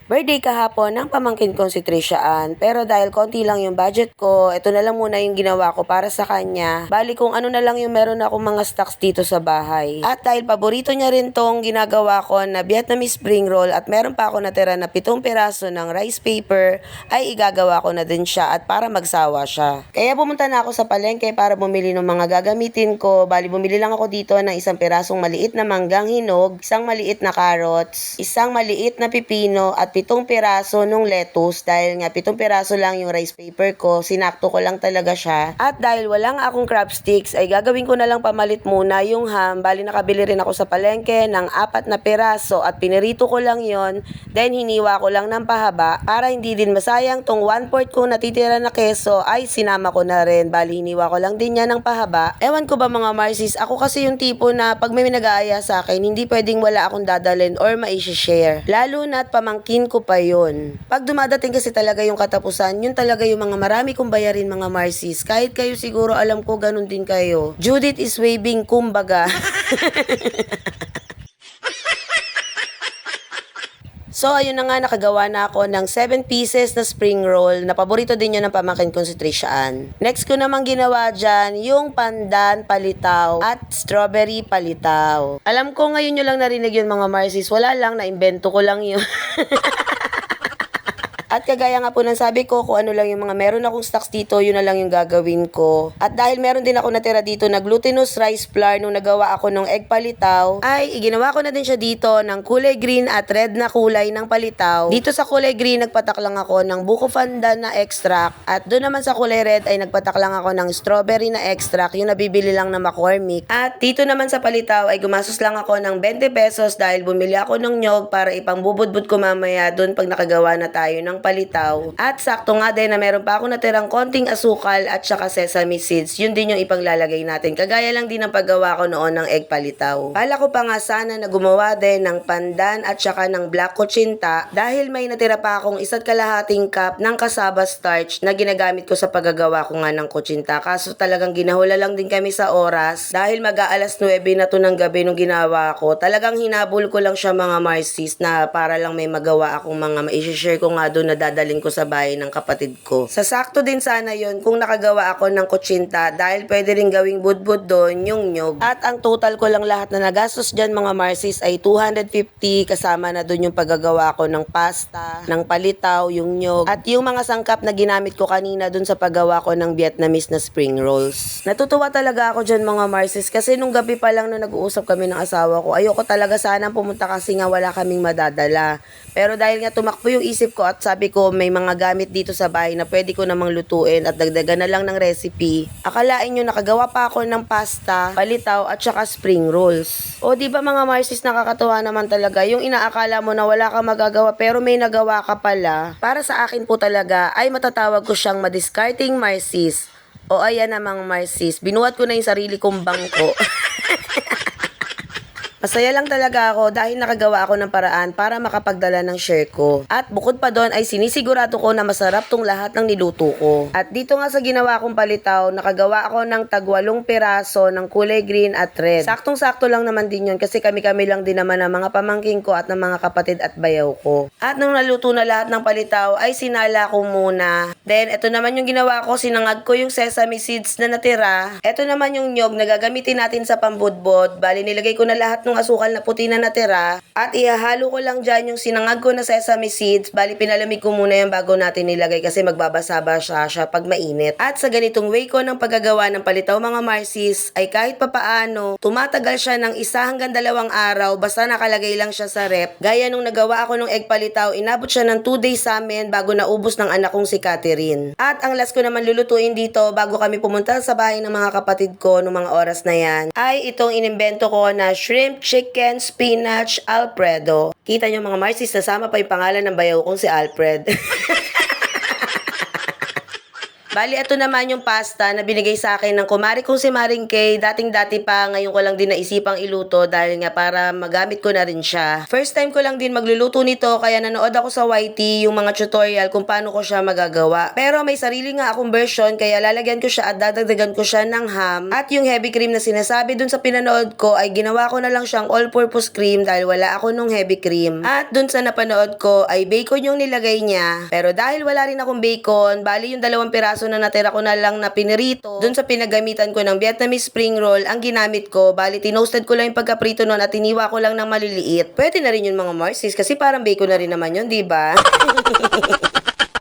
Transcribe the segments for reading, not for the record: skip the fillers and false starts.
Birthday kahapon ng pamangkin kong si Triciaan, pero dahil konti lang yung budget ko, ito na lang muna yung ginawa ko para sa kanya. Bali kung ano na lang yung meron akong mga stocks dito sa bahay. At dahil paborito niya rin tong ginagawa ko na Vietnamese spring roll at meron pa ako natira na 7 piraso ng rice paper, ay igagawa ko na din siya at para magsawa siya. Kaya pumunta na ako sa palengke para bumili ng mga gagamitin ko. Bali bumili lang ako dito ng 1 pirasong maliit na manggang hinog, 1 maliit na carrots, 1 maliit na pipino at 7 piraso nung lettuce. Dahil nga 7 piraso lang yung rice paper ko, sinakto ko lang talaga siya. At dahil walang akong crab sticks, ay gagawin ko na lang pamalit muna yung ham. Bali nakabili rin ako sa palengke ng 4 na piraso at pinirito ko lang yon. Then hiniwa ko lang ng pahaba para hindi din masayang tong 1/4 kong natitira na keso ay sinama ko na rin. Bali hiniwa ko lang din yan ng pahaba. Ewan ko ba mga Marcies, ako kasi yung tipo na pag may nag-aaya sa akin, hindi pwedeng wala akong dadalhin or mai-share. Lalo na't pamangkin ko pa yun. Pag dumadating kasi talaga yung katapusan, yun talaga yung mga marami kong bayarin mga Marcies. Kahit kayo siguro alam ko ganun din kayo. Judith is waving kumbaga. So, ayun na nga, nakagawa na ako ng 7 pieces na spring roll na paborito din yun ng pamangkin kong si Triciaan. Next ko namang ginawa dyan, yung pandan palitaw at strawberry palitaw. Alam ko ngayon nyo lang narinig yun mga Marcies, wala lang, naimbento ko lang yun. At kagaya nga po ng sabi ko, kung ano lang yung mga meron akong stocks dito, yun na lang yung gagawin ko. At dahil meron din ako natira dito na glutinous rice flour nung nagawa ako ng egg palitaw, ay iginawa ko na din siya dito ng kulay green at red na kulay ng palitaw. Dito sa kulay green, nagpatak lang ako ng buko pandan na extract. At doon naman sa kulay red ay nagpatak lang ako ng strawberry na extract, yung nabibili lang na McCormick. At dito naman sa palitaw ay gumastos lang ako ng 20 pesos dahil bumili ako ng nyog para ipangbubudbud ko mamaya doon pag nakagawa na tayo ng palitaw. At sakto nga din na meron pa ako natirang konting asukal at saka sesame seeds. Yun din yung ipanglalagay natin. Kagaya lang din ang paggawa ko noon ng egg palitaw. Pala ko pa nga sana na gumawa din ng pandan at saka ng black kuchinta dahil may natira pa akong 1 kalahating cup ng cassava starch na ginagamit ko sa paggagawa ko nga ng kuchinta. Kaso talagang ginahula lang din kami sa oras dahil mag-aalas 9 na to ng gabi nung ginawa ko. Talagang hinabol ko lang siya mga Marcies na para lang may magawa akong mga ma-share ko nga doon na dadalhin ko sa bahay ng kapatid ko. Sasakto din sana yon kung nakagawa ako ng kuchinta dahil pwede rin gawing budbud doon yung nyog. At ang total ko lang lahat na nagastos dyan mga Marcies ay 250 kasama na doon yung paggagawa ko ng pasta, ng palitaw, yung nyog at yung mga sangkap na ginamit ko kanina doon sa paggawa ko ng Vietnamese na spring rolls. Natutuwa talaga ako dyan mga Marcies kasi nung gabi pa lang nung nag-uusap kami ng asawa ko, ayoko talaga sanang pumunta kasi nga wala kaming madadala. Pero dahil nga tumakbo yung isip ko at sabi ko may mga gamit dito sa bahay na pwede ko namang lutuin at dagdagan na lang ng recipe. Akalain nyo nakagawa pa ako ng pasta, palitaw at saka spring rolls. O di ba mga Marcies, nakakatuwa naman talaga yung inaakala mo na wala kang magagawa pero may nagawa ka pala. Para sa akin po talaga ay matatawag ko siyang madiscarding Marcies. O ayan namang Marcies, binuhat ko na yung sarili kong bangko. Masaya lang talaga ako dahil nakagawa ako ng paraan para makapagdala ng share ko. At bukod pa doon ay sinisigurado ko na masarap tong lahat ng niluto ko. At dito nga sa ginawa kong palitaw, nakagawa ako ng tag 8 piraso ng kulay green at red. Saktong-sakto lang naman din yun kasi kami-kami lang din naman ng mga pamangking ko at ng mga kapatid at bayaw ko. At nung naluto na lahat ng palitaw ay sinala ko muna. Then ito naman yung ginawa ko, sinangag ko yung sesame seeds na natira. Ito naman yung nyog na gagamitin natin sa pambudbod. Bali nilagay ko na lahat ng asukal na puti na natira at ihahalo ko lang dyan yung sinangag ko na sesame seeds. Bali pinalamig ko muna yan bago natin nilagay kasi magbabasa-basa siya pag mainit. At sa ganitong way ko ng paggagawa ng palitaw mga Marcies ay kahit papaano tumatagal siya ng 1 hanggang 2 araw basta nakalagay lang siya sa rep. Gaya nung nagawa ako ng egg palitaw, inabot siya ng 2 days sa amin bago naubos ng anak kong si Catherine. At ang last ko naman lulutuin dito bago kami pumunta sa bahay ng mga kapatid ko noong mga oras na yan ay itong inimbento ko na shrimp chicken spinach Alfredo. Kita nyo mga Marcies, nasama pa yung pangalan ng bayaw kong si Alfred. Bali, ito naman yung pasta na binigay sa akin ng kumari kong si Maring Kay. Dating-dati pa, ngayon ko lang din naisipang iluto dahil nga para magamit ko na rin siya. First time ko lang din magluluto nito kaya nanood ako sa YT yung mga tutorial kung paano ko siya magagawa. Pero may sarili nga akong version kaya lalagyan ko siya at dadagdagan ko siya ng ham. At yung heavy cream na sinasabi dun sa pinanood ko ay ginawa ko na lang siyang all-purpose cream dahil wala ako nung heavy cream. At dun sa napanood ko ay bacon yung nilagay niya. Pero dahil wala rin akong bacon, bali yung 2 piraso na natira ko na lang na pinirito, dun sa pinagamitan ko ng Vietnamese spring roll, ang ginamit ko, bali tinoasted ko lang yung pagkaprito nun at tiniwa ko lang ng maliliit. Pwede na rin yun mga Marcies kasi parang bacon na rin naman yun, diba?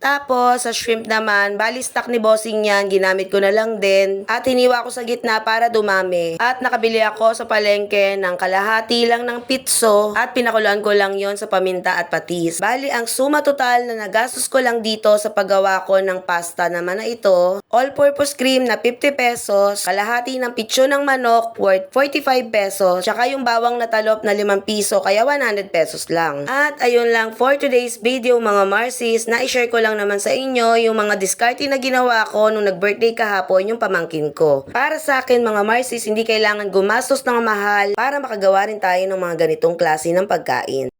Tapos, sa shrimp naman, bali stock ni bossing yan, ginamit ko na lang din. At hiniwa ko sa gitna para dumami. At nakabili ako sa palengke ng kalahati lang ng pitso at pinakuluan ko lang yon sa paminta at patis. Bali, ang suma total na nagastos ko lang dito sa paggawa ko ng pasta naman na ito, all-purpose cream na 50 pesos, kalahati ng pitso ng manok worth 45 pesos, tsaka yung bawang na talop na 5 piso, kaya 100 pesos lang. At ayun lang for today's video mga Marcies, na-share ko lang naman sa inyo yung mga diskarte na ginawa ko nung nag-birthday kahapon yung pamangkin ko. Para sa akin mga Marcies, hindi kailangan gumastos ng mahal para makagawa rin tayo ng mga ganitong klase ng pagkain.